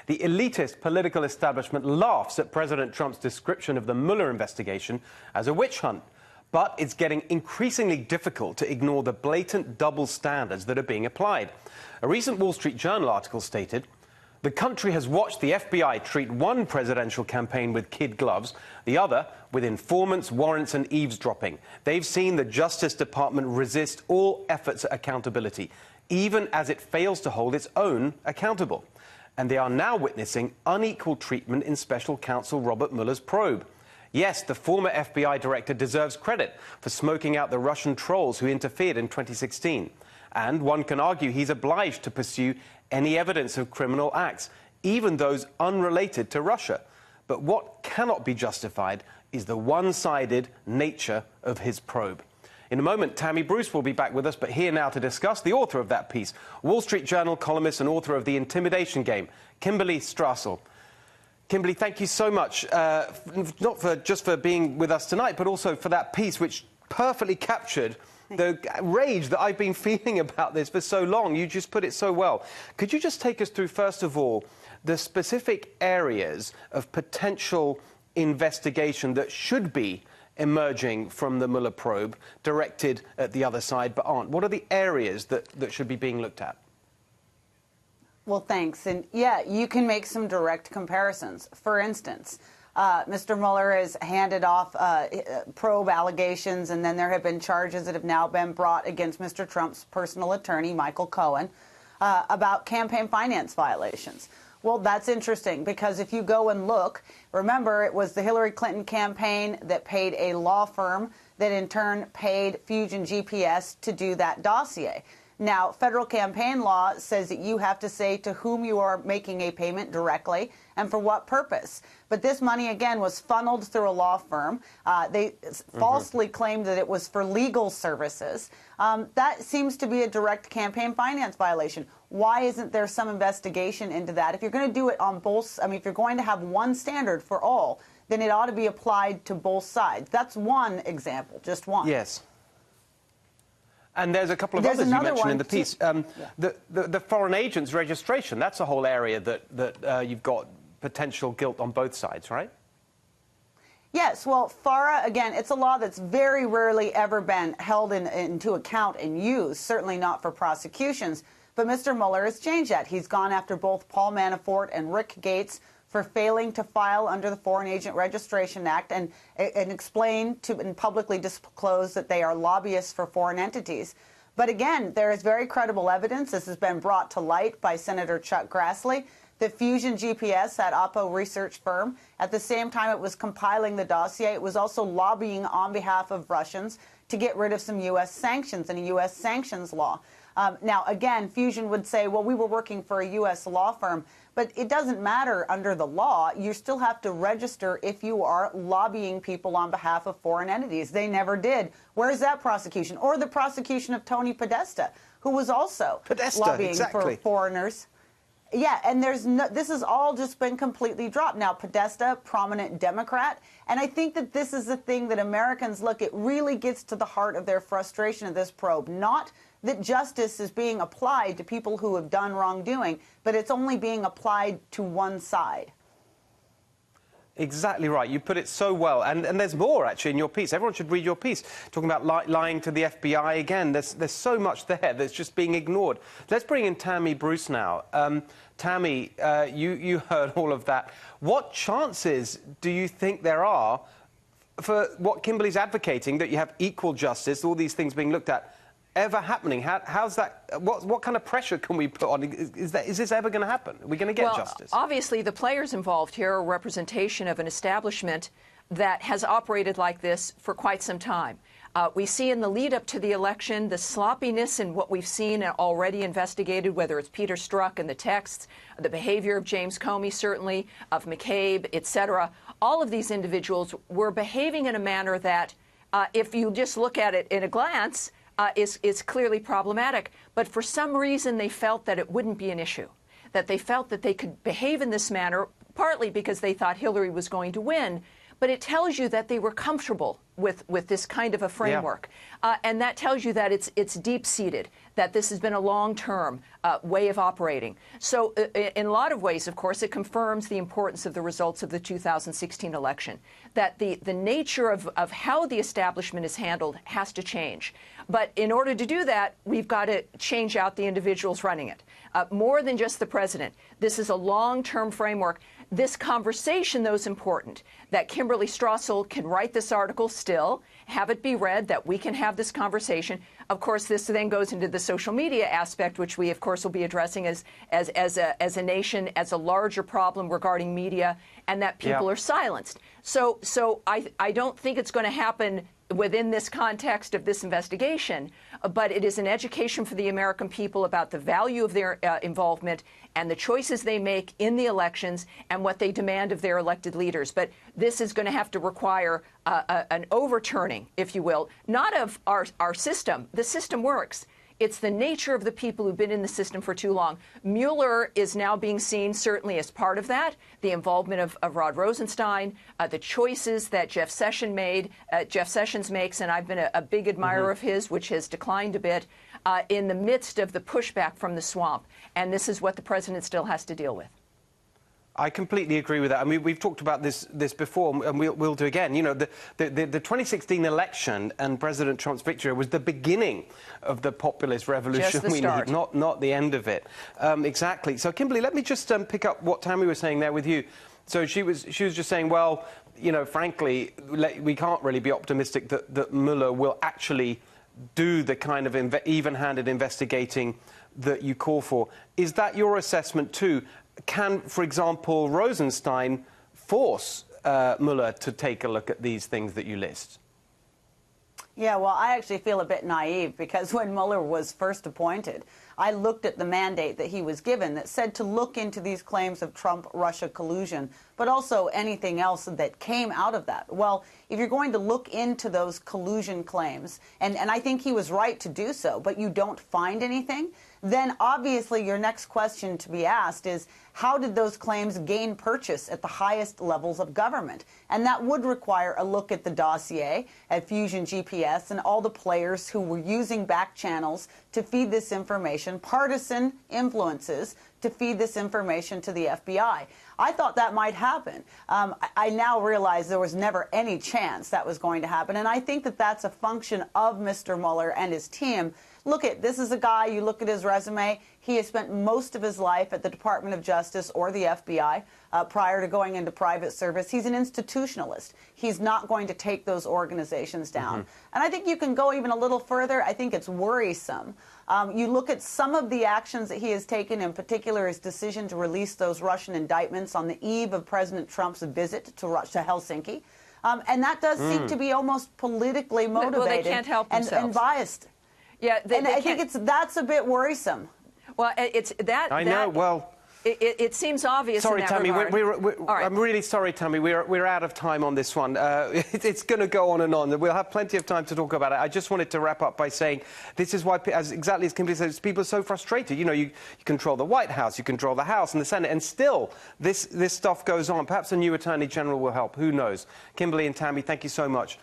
The elitist political establishment laughs at President Trump's description of the Mueller investigation as a witch hunt. But it's getting increasingly difficult to ignore the blatant double standards that are being applied. A recent Wall Street Journal article stated, "The country has watched the FBI treat one presidential campaign with kid gloves, the other with informants, warrants and eavesdropping. They've seen the Justice Department resist all efforts at accountability, even as it fails to hold its own accountable. And they are now witnessing unequal treatment in special counsel Robert Mueller's probe. Yes, the former FBI director deserves credit for smoking out the Russian trolls who interfered in 2016. And one can argue he's obliged to pursue any evidence of criminal acts, even those unrelated to Russia. But what cannot be justified is the one-sided nature of his probe." In a moment, Tammy Bruce will be back with us, but here now to discuss, the author of that piece, Wall Street Journal columnist and author of The Intimidation Game, Kimberly Strassel. Kimberly, thank you so much, not just for being with us tonight, but also for that piece which perfectly captured the rage that I've been feeling about this for so long. You just put it so well. Could you just take us through, first of all, the specific areas of potential investigation that should be emerging from the Mueller probe directed at the other side but aren't? What are the areas that should be being looked at? Well, thanks. And yeah, you can make some direct comparisons. For instance, Mr. Mueller has handed off probe allegations, and then there have been charges that have now been brought against Mr. Trump's personal attorney, Michael Cohen, about campaign finance violations. Well, that's interesting because if you go and look, remember, it was the Hillary Clinton campaign that paid a law firm that in turn paid Fusion GPS to do that dossier. Now, federal campaign law says that you have to say to whom you are making a payment directly and for what purpose. But this money, again, was funneled through a law firm. They falsely claimed that it was for legal services. That seems to be a direct campaign finance violation. Why isn't there some investigation into that? If you're going to do it on both, I mean, if you're going to have one standard for all, then it ought to be applied to both sides. That's one example, just one. Yes. And there's a couple of others you mentioned in the piece. The foreign agents registration, that's a whole area that you've got potential guilt on both sides, right? Yes, well, FARA, again, it's a law that's very rarely ever been held into account and used, certainly not for prosecutions. But Mr. Mueller has changed that. He's gone after both Paul Manafort and Rick Gates for failing to file under the Foreign Agent Registration Act and explain to and publicly disclose that they are lobbyists for foreign entities. But again, there is very credible evidence, this has been brought to light by Senator Chuck Grassley, that Fusion GPS, that Oppo research firm, at the same time it was compiling the dossier, it was also lobbying on behalf of Russians to get rid of some U.S. sanctions and a U.S. sanctions law. Now, again, Fusion would say, well, we were working for a U.S. law firm, but it doesn't matter under the law. You still have to register if you are lobbying people on behalf of foreign entities. They never did. Where's that prosecution? Or the prosecution of Tony Podesta, who was also lobbying for foreigners. Yeah, and this has all just been completely dropped. Now, Podesta, prominent Democrat, and I think that this is the thing that Americans look at, really gets to the heart of their frustration of this probe. Not that justice is being applied to people who have done wrongdoing, but it's only being applied to one side. Exactly right. You put it so well. And there's more, actually, in your piece. Everyone should read your piece, talking about lying to the FBI. Again, there's so much there that's just being ignored. Let's bring in Tammy Bruce now. Tammy, you heard all of that. What chances do you think there are for what Kimberly's advocating, that you have equal justice, all these things being looked at, ever happening? How's that? What kind of pressure can we put on? Is this ever going to happen? Are we going to get justice? Obviously, the players involved here are a representation of an establishment that has operated like this for quite some time. We see in the lead up to the election the sloppiness in what we've seen and already investigated, whether it's Peter Strzok and the texts, the behavior of James Comey, certainly, of McCabe, etc. All of these individuals were behaving in a manner that, if you just look at it in a glance, is clearly problematic. But for some reason, they felt that it wouldn't be an issue, that they felt that they could behave in this manner, partly because they thought Hillary was going to win. But it tells you that they were comfortable with this kind of a framework. And that tells you that it's deep-seated, that this has been a long-term way of operating. So in a lot of ways, of course, it confirms the importance of the results of the 2016 election, that the nature of how the establishment is handled has to change. But in order to do that, we've got to change out the individuals running it. More than just the president. This is a long-term framework. This conversation, though, is important, that Kimberly Strassel can write this article still, have it be read, that we can have this conversation. Of course, this then goes into the social media aspect, which we, of course, will be addressing as a nation, as a larger problem regarding media, and that people are silenced. So I don't think it's going to happen within this context of this investigation, but it is an education for the American people about the value of their involvement and the choices they make in the elections and what they demand of their elected leaders. But this is going to have to require an overturning, if you will, not of our system. The system works. It's the nature of the people who've been in the system for too long. Mueller is now being seen certainly as part of that, the involvement of Rod Rosenstein, the choices that Jeff Sessions makes, and I've been a big admirer of his, which has declined a bit, in the midst of the pushback from the swamp. And this is what the president still has to deal with. I completely agree with that. I mean, we've talked about this before, and we'll do again. You know, the 2016 election and President Trump's victory was the beginning of the populist revolution we need, not the end of it. Exactly. So, Kimberly, let me just pick up what Tammy was saying there with you. So she was just saying, well, you know, frankly, we can't really be optimistic that Mueller will actually do the kind of even-handed investigating that you call for. Is that your assessment too? Can, for example, Rosenstein force Mueller to take a look at these things that you list? Yeah, well, I actually feel a bit naive because when Mueller was first appointed, I looked at the mandate that he was given that said to look into these claims of Trump-Russia collusion, but also anything else that came out of that. Well, if you're going to look into those collusion claims, and I think he was right to do so, but you don't find anything, then obviously your next question to be asked is, how did those claims gain purchase at the highest levels of government? And that would require a look at the dossier, at Fusion GPS, and all the players who were using back channels to feed this information, partisan influences, to feed this information to the FBI. I thought that might happen. I now realize there was never any chance that was going to happen, and I think that that's a function of Mr. Mueller and his team. Look, this is a guy, you look at his resume, he has spent most of his life at the Department of Justice or the FBI prior to going into private service. He's an institutionalist. He's not going to take those organizations down. And I think you can go even a little further. I think it's worrisome. You look at some of the actions that he has taken, in particular his decision to release those Russian indictments on the eve of President Trump's visit to Helsinki. And that does seem to be almost politically motivated. Well, they can't help themselves. And biased. Yeah, I think that's a bit worrisome. Well, it's that. I know. Well, it seems obvious. Sorry, in that Tammy. regard. All right. I'm really sorry, Tammy. We're out of time on this one. It's going to go on and on. We'll have plenty of time to talk about it. I just wanted to wrap up by saying this is why, exactly as Kimberly says, people are so frustrated. You know, you control the White House, you control the House and the Senate, and still this stuff goes on. Perhaps a new Attorney General will help. Who knows? Kimberly and Tammy, thank you so much